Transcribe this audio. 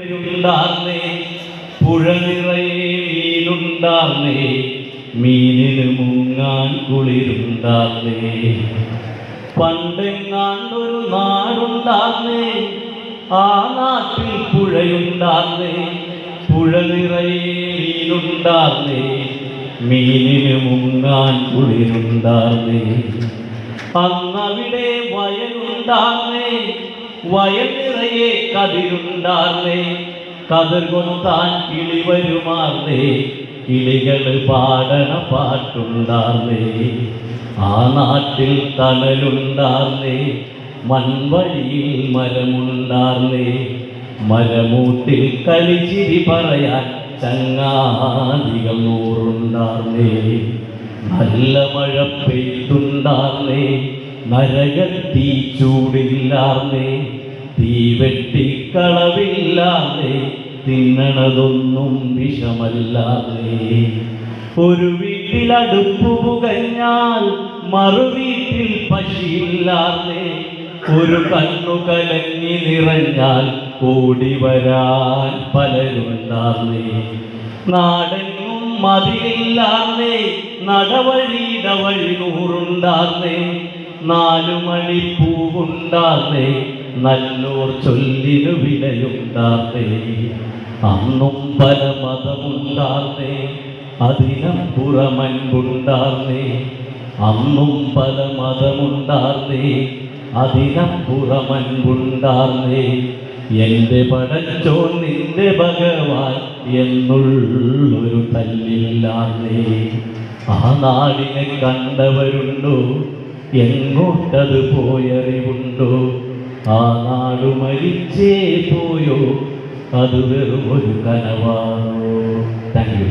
പുഴയുണ്ടാർന്നേ, പുഴ നിറയെ മീനുണ്ടാർന്നേ, മീനിന് മുങ്ങാൻ കുളിരുണ്ടാർന്നേ. പണ്ടെങ്ങാണ്ടൊരു നാടുണ്ടാർന്നേ, ആ നാട്ടിൽ പുഴയുണ്ടാർന്നേ, പുഴ നിറയെ മീനുണ്ടാർന്നേ, മീനിന് മുങ്ങാൻ കുളിരുണ്ടാർന്നേ. അന്നവിടെ വയലുണ്ടാർന്നേ, വയൽ നിറയെ കതിരുണ്ടാർന്നേ, കതിർ കൊത്താൻ കിളി വരുമാർന്നേ, കിളികൾ പാടണ പാട്ടുണ്ടാർന്നേ. ആ നാട്ടിൽ തണലുണ്ടാർന്നേ, മൺവഴിയിൽ മരമുണ്ടാർന്നേ, മരമൂട്ടിൽ കളിച്ചിരി പറയാൻ ചങ്ങാതികൾ നൂറുണ്ടാർന്നേ. നല്ല മഴ പെയ്തുണ്ടാർന്നേ, നരകത്തീ ചൂടില്ലാർന്നേ, തീവെട്ടിക്കളവില്ലാർന്നേ, തിന്നണതൊന്നും വിഷമല്ലാർന്നേ. ഒരു വീട്ടിൽ അടുപ്പു പുകഞ്ഞാൽ മറുവീട്ടിൽ പശിയില്ലാർന്നേ, ഒരു കണ്ണു കലങ്ങി നിറഞ്ഞാൽ കൂടി വരാൻ പലരുണ്ടാർന്നേ. നാടെങ്ങും മതിലില്ലാർന്നേ, നടവഴിയിടവഴി നൂറുണ്ടാർന്നേ, 4 മണിപ്പൂവുണ്ടാർന്നേ, നല്ലോർ ചൊല്ലിനു വിലയുണ്ടാർന്നേ. അന്നും പല മതമുണ്ടാർന്നേ, അതിനപ്പുറമൻപുണ്ടാർന്നേ, അന്നും പല മതമുണ്ടാർന്നേ, അതിനപ്പുറമൻപുണ്ടാർന്നേ. എൻ്റെ പടച്ചോൻ നിന്റെ ഭഗവാൻ എന്നുള്ളൊരു തല്ലില്ലാർന്നേ. ആ നാടിനെ കണ്ടവരുണ്ടോ, എങ്ങോട്ടത് പോയറിവുണ്ടോ? ആ നാടു മരിച്ചേ പോയോ, അത് വെറും ഒരു കനവാണോ? Thank you.